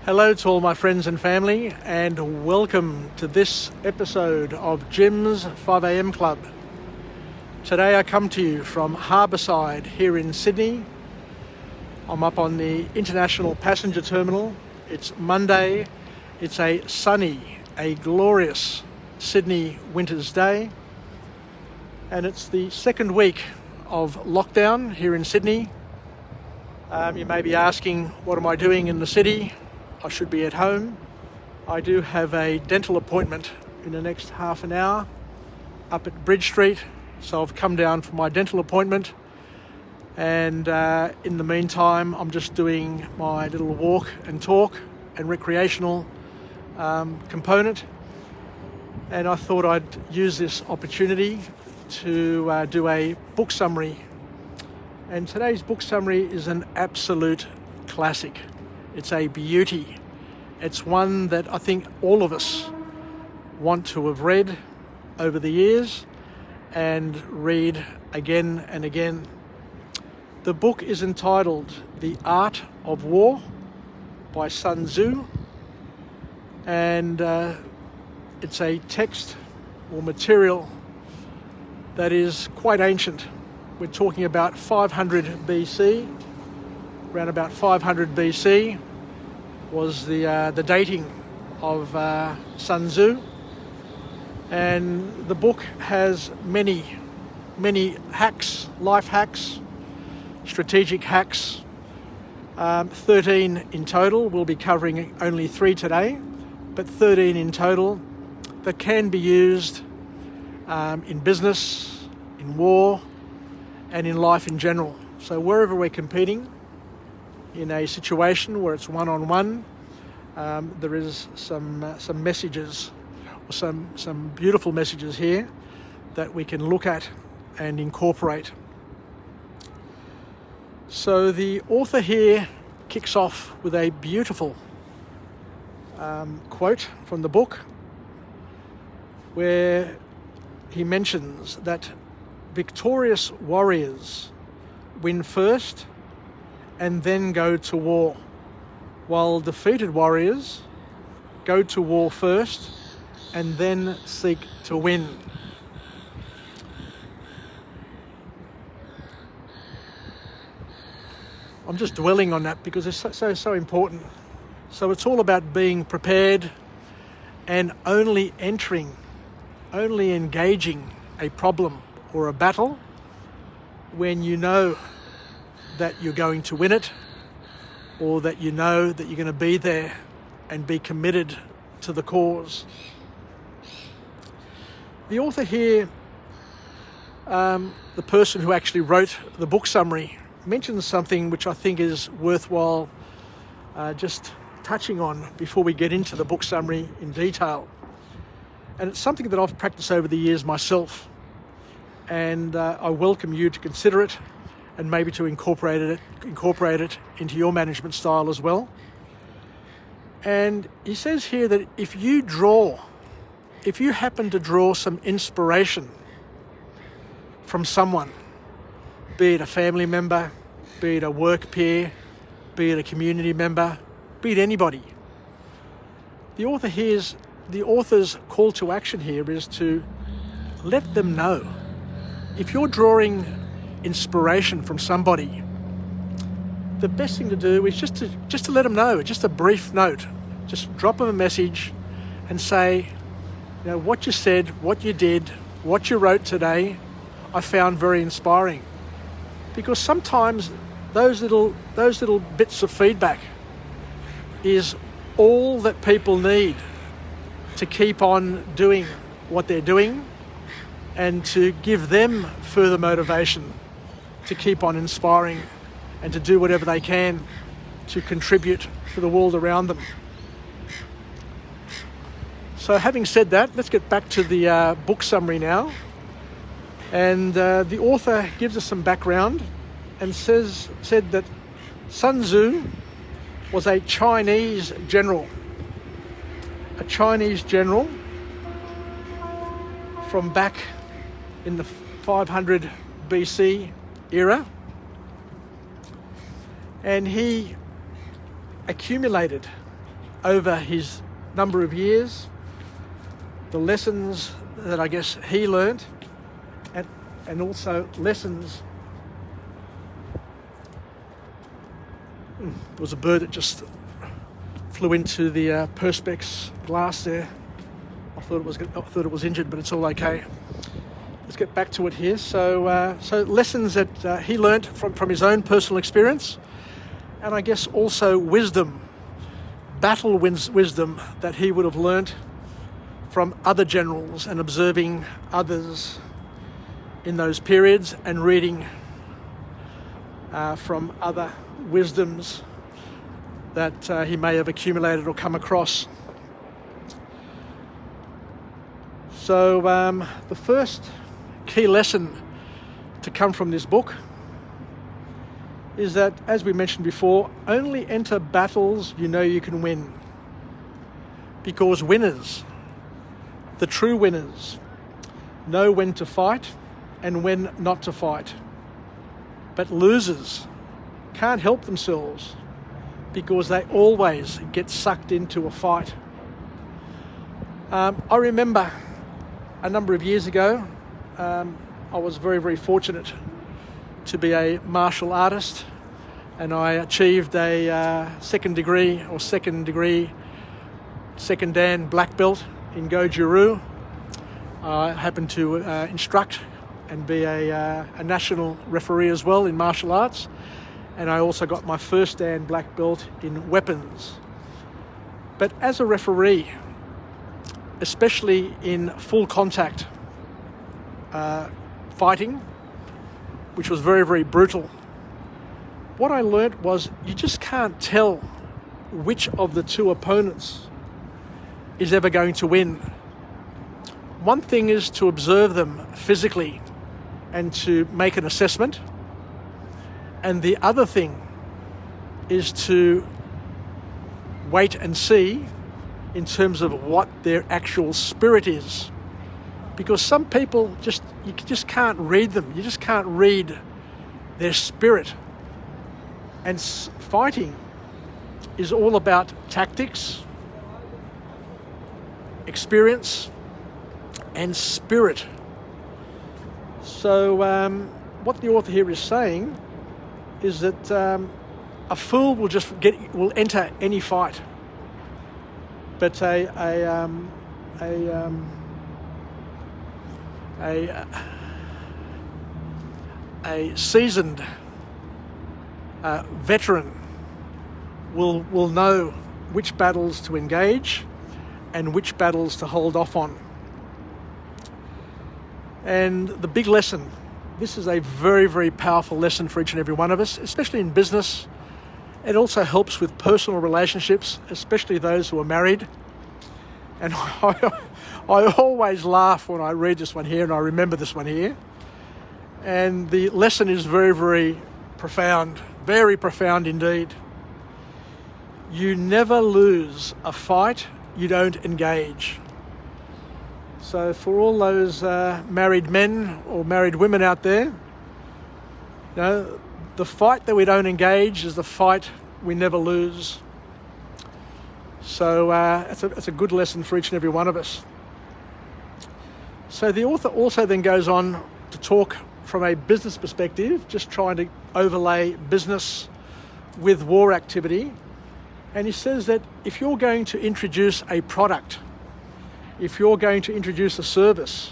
Hello to all my friends and family, and welcome to this episode of Jim's 5am Club. Today I come to you from Harbourside here in Sydney. I'm up on the International Passenger Terminal. It's Monday. It's a sunny, a glorious Sydney winter's day. And it's the second week of lockdown here in Sydney. You may be asking, what am I doing in the city? I should be at home. I do have a dental appointment in the next half an hour up at Bridge Street, so I've come down for my dental appointment, and in the meantime I'm just doing my little walk and talk and recreational component, and I thought I'd use this opportunity to do a book summary. And today's book summary is an absolute classic. It's a beauty. It's one that I think all of us want to have read over the years and read again and again. The book is entitled The Art of War by Sun Tzu, and it's a text or material that is quite ancient. We're talking about 500 BC. Around about 500 BC was the dating of Sun Tzu, and the book has many hacks, life hacks, strategic hacks, 13 in total. We'll be covering only 3 today, but 13 in total that can be used in business, in war, and in life in general. So wherever we're competing, in a situation where it's one-on-one, there is some messages, or some beautiful messages here that we can look at and incorporate. So the author here kicks off with a beautiful quote from the book, where he mentions that victorious warriors win first and then go to war, while defeated warriors go to war first and then seek to win. I'm just dwelling on that because it's so important. So it's all about being prepared and only engaging a problem or a battle when you know that you're going to win it, or that you know that you're going to be there and be committed to the cause. The author here, the person who actually wrote the book summary, mentions something which I think is worthwhile just touching on before we get into the book summary in detail. And it's something that I've practiced over the years myself, and I welcome you to consider it and maybe to incorporate it into your management style as well. And he says here that if you happen to draw some inspiration from someone, be it a family member, be it a work peer, be it a community member, be it anybody, the author's call to action here is to let them know. If you're drawing inspiration from somebody, the best thing to do is just to let them know, just a brief note. Just drop them a message and say, what you said, what you did, what you wrote today, I found very inspiring. Because sometimes those little bits of feedback is all that people need to keep on doing what they're doing, and to give them further motivation to keep on inspiring and to do whatever they can to contribute to the world around them. So having said that, let's get back to the book summary now. And the author gives us some background and said that Sun Tzu was a Chinese general. A Chinese general from back in the 500 BC era, and he accumulated over his number of years, the lessons that I guess he learnt, and also lessons. There was a bird that just flew into the perspex glass there. I thought it was injured, but it's all okay. Let's get back to it here. So lessons that he learnt from his own personal experience, and I guess also wisdom, battle wisdom that he would have learnt from other generals and observing others in those periods and reading from other wisdoms that he may have accumulated or come across. So the first key lesson to come from this book is that, as we mentioned before, only enter battles you know you can win. Because winners, the true winners, know when to fight and when not to fight. But losers can't help themselves because they always get sucked into a fight. I remember a number of years ago, I was very, very fortunate to be a martial artist, and I achieved a second Dan black belt in Goju-Ryu. I happened to instruct and be a national referee as well in martial arts, and I also got my first Dan black belt in weapons. But as a referee, especially in full contact fighting, which was very, very brutal, what I learnt was you just can't tell which of the two opponents is ever going to win. One thing is to observe them physically and to make an assessment, and the other thing is to wait and see in terms of what their actual spirit is. Because some people you just can't read them. You just can't read their spirit. And fighting is all about tactics, experience, and spirit. So what the author here is saying is that a fool will enter any fight, but a seasoned veteran will know which battles to engage and which battles to hold off on. And the big lesson, this is a very, very powerful lesson for each and every one of us, especially in business. It also helps with personal relationships, especially those who are married. And I always laugh when I read this one here, and I remember this one here. And the lesson is very, very profound indeed. You never lose a fight you don't engage. So for all those married men or married women out there, the fight that we don't engage is the fight we never lose. So it's a good lesson for each and every one of us. So the author also then goes on to talk from a business perspective, just trying to overlay business with war activity. And he says that if you're going to introduce a product, if you're going to introduce a service,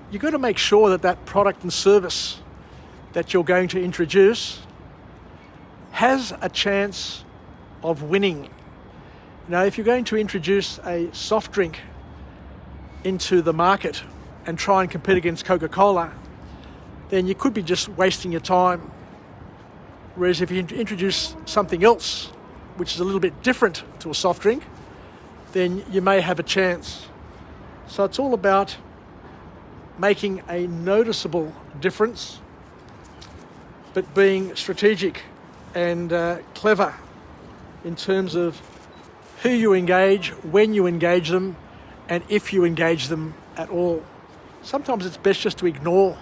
you've got to make sure that that product and service that you're going to introduce has a chance of winning. Now, if you're going to introduce a soft drink into the market and try and compete against Coca-Cola, then you could be just wasting your time. Whereas if you introduce something else, which is a little bit different to a soft drink, then you may have a chance. So it's all about making a noticeable difference, but being strategic and clever in terms of who you engage, when you engage them, and if you engage them at all. Sometimes it's best just to ignore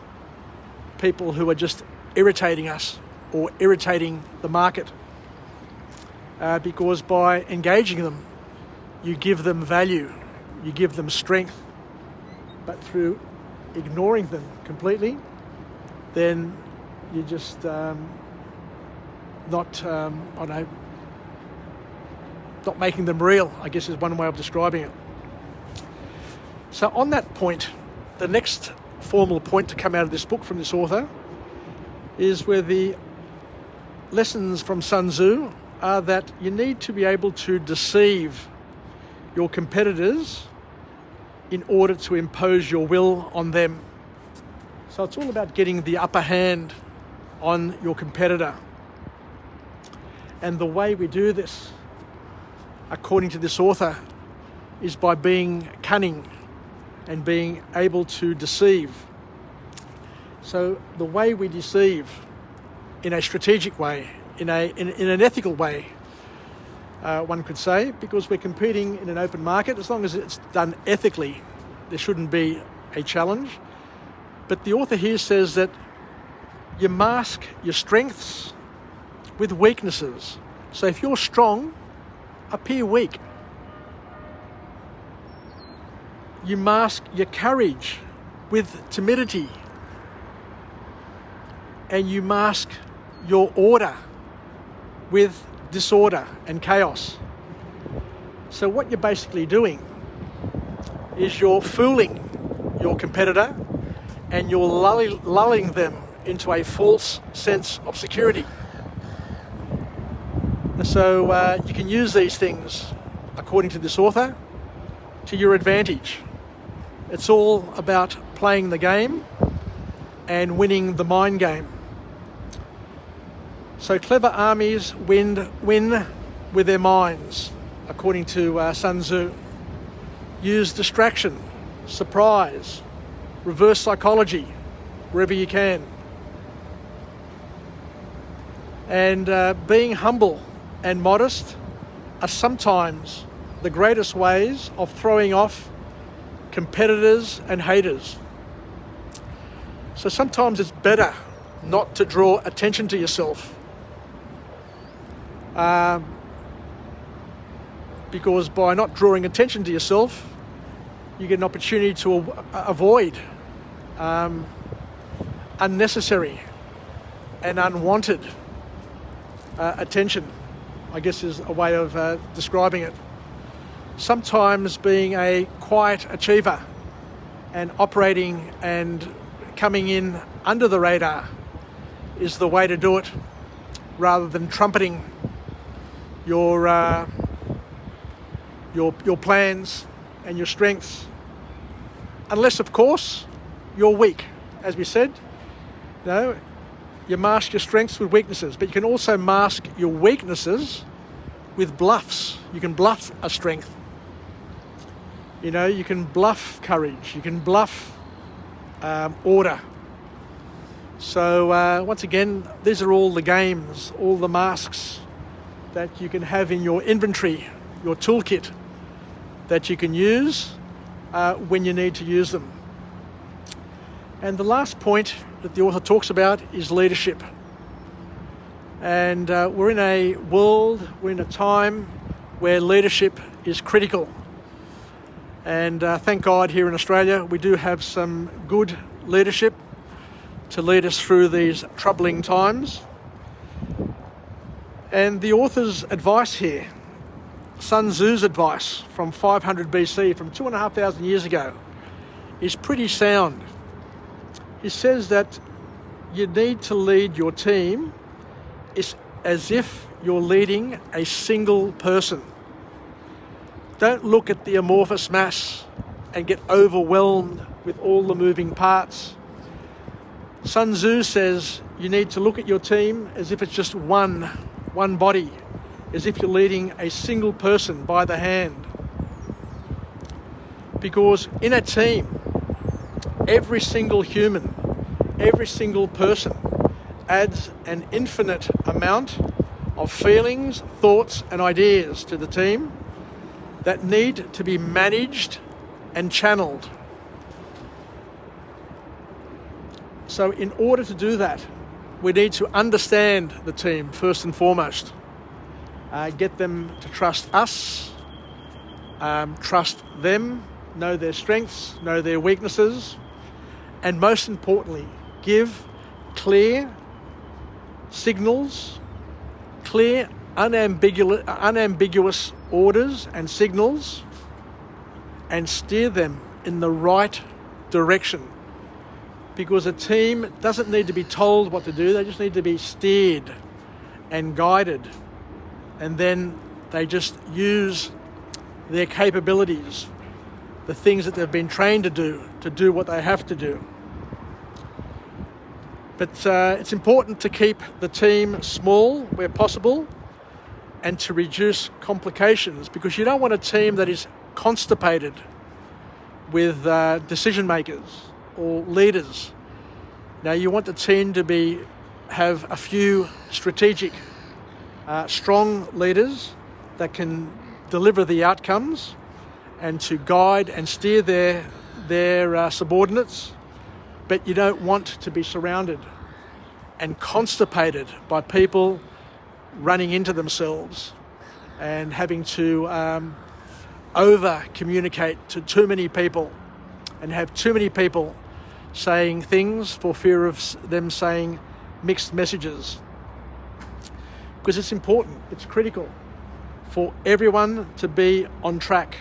people who are just irritating us or irritating the market. because by engaging them, you give them value, you give them strength. But through ignoring them completely, then you're just not making them real, I guess is one way of describing it. So on that point, the next formal point to come out of this book from this author is where the lessons from Sun Tzu are that you need to be able to deceive your competitors in order to impose your will on them. So it's all about getting the upper hand on your competitor. And the way we do this, according to this author, is by being cunning and being able to deceive. So the way we deceive in a strategic way, in an ethical way, one could say, because we're competing in an open market, as long as it's done ethically, there shouldn't be a challenge. But the author here says that you mask your strengths with weaknesses. So if you're strong, appear weak. You mask your courage with timidity. And you mask your order with disorder and chaos. So what you're basically doing is you're fooling your competitor and you're lulling them into a false sense of security. So you can use these things, according to this author, to your advantage. It's all about playing the game and winning the mind game. So clever armies win with their minds, according to Sun Tzu. Use distraction, surprise, reverse psychology, wherever you can. And being humble and modest are sometimes the greatest ways of throwing off competitors and haters. So sometimes it's better not to draw attention to yourself, because by not drawing attention to yourself, you get an opportunity to avoid unnecessary and unwanted attention, I guess is a way of describing it. Sometimes being a quiet achiever and operating and coming in under the radar is the way to do it, rather than trumpeting your plans and your strengths. Unless, of course, you're weak. As we said, you mask your strengths with weaknesses, but you can also mask your weaknesses with bluffs. You can bluff a strength. You can bluff courage. You can bluff order. So once again, these are all the games, all the masks that you can have in your inventory, your toolkit, that you can use when you need to use them. And the last point that the author talks about is leadership. And we're in a world, we're in a time where leadership is critical. And thank God here in Australia, we do have some good leadership to lead us through these troubling times. And the author's advice here, Sun Tzu's advice from 500 BC, from 2,500 years ago, is pretty sound. He says that you need to lead your team as if you're leading a single person. Don't look at the amorphous mass and get overwhelmed with all the moving parts. Sun Tzu says you need to look at your team as if it's just one body, as if you're leading a single person by the hand. Because in a team, every single human, every single person adds an infinite amount of feelings, thoughts, and ideas to the team that need to be managed and channeled. So in order to do that, we need to understand the team first and foremost. get them to trust us, trust them, know their strengths, know their weaknesses, and most importantly, give clear signals, clear, unambiguous orders and signals, and steer them in the right direction. Because a team doesn't need to be told what to do, they just need to be steered and guided. And then they just use their capabilities, the things that they've been trained to do what they have to do. But it's important to keep the team small where possible and to reduce complications, because you don't want a team that is constipated with decision makers or leaders. Now, you want the team to have a few strategic, strong leaders that can deliver the outcomes and to guide and steer their subordinates. But you don't want to be surrounded and constipated by people running into themselves and having to over-communicate to too many people and have too many people saying things for fear of them saying mixed messages. Because it's important, it's critical for everyone to be on track.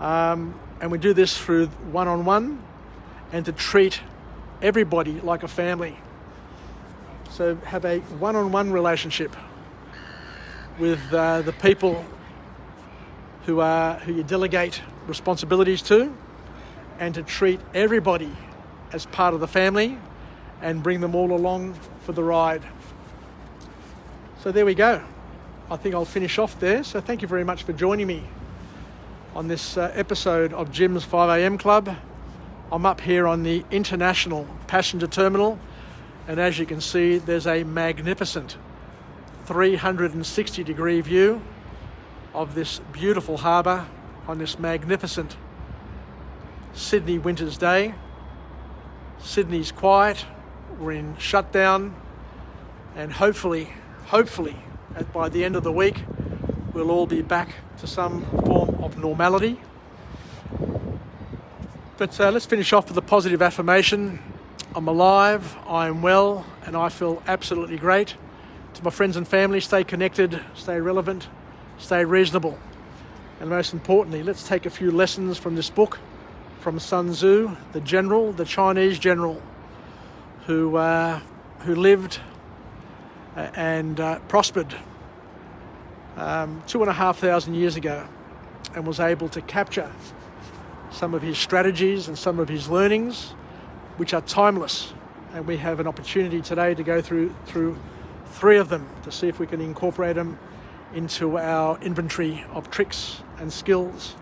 And we do this through one-on-one and to treat everybody like a family. So have a one-on-one relationship with the people who you delegate responsibilities to, and to treat everybody as part of the family and bring them all along for the ride. So there we go. I think I'll finish off there. So thank you very much for joining me on this episode of Jim's 5am Club. I'm up here on the International Passenger Terminal, and as you can see, there's a magnificent 360-degree view of this beautiful harbour on this magnificent Sydney winter's day. Sydney's quiet, we're in shutdown, and hopefully, by the end of the week, we'll all be back to some form of normality. But let's finish off with a positive affirmation. I'm alive, I'm well, and I feel absolutely great. To my friends and family, stay connected, stay relevant, stay reasonable. And most importantly, let's take a few lessons from this book, from Sun Tzu, the Chinese general, who lived and prospered 2,500 years ago, and was able to capture some of his strategies and some of his learnings, which are timeless. And we have an opportunity today to go through 3 of them to see if we can incorporate them into our inventory of tricks and skills.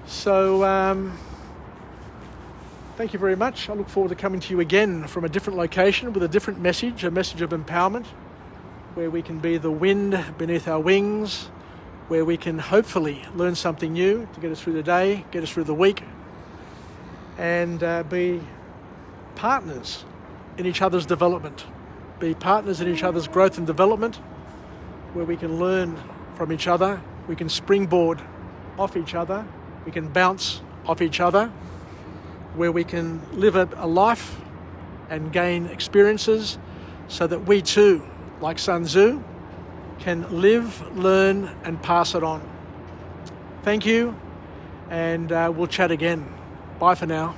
So thank you very much. I look forward to coming to you again from a different location with a different message, a message of empowerment, where we can be the wind beneath our wings, where we can hopefully learn something new to get us through the day, get us through the week, and be partners in each other's development, be partners in each other's growth and development, where we can learn from each other, we can springboard off each other, we can bounce off each other, where we can live a life and gain experiences so that we too, like Sun Tzu, can live, learn, and pass it on. Thank you, and we'll chat again. Bye for now.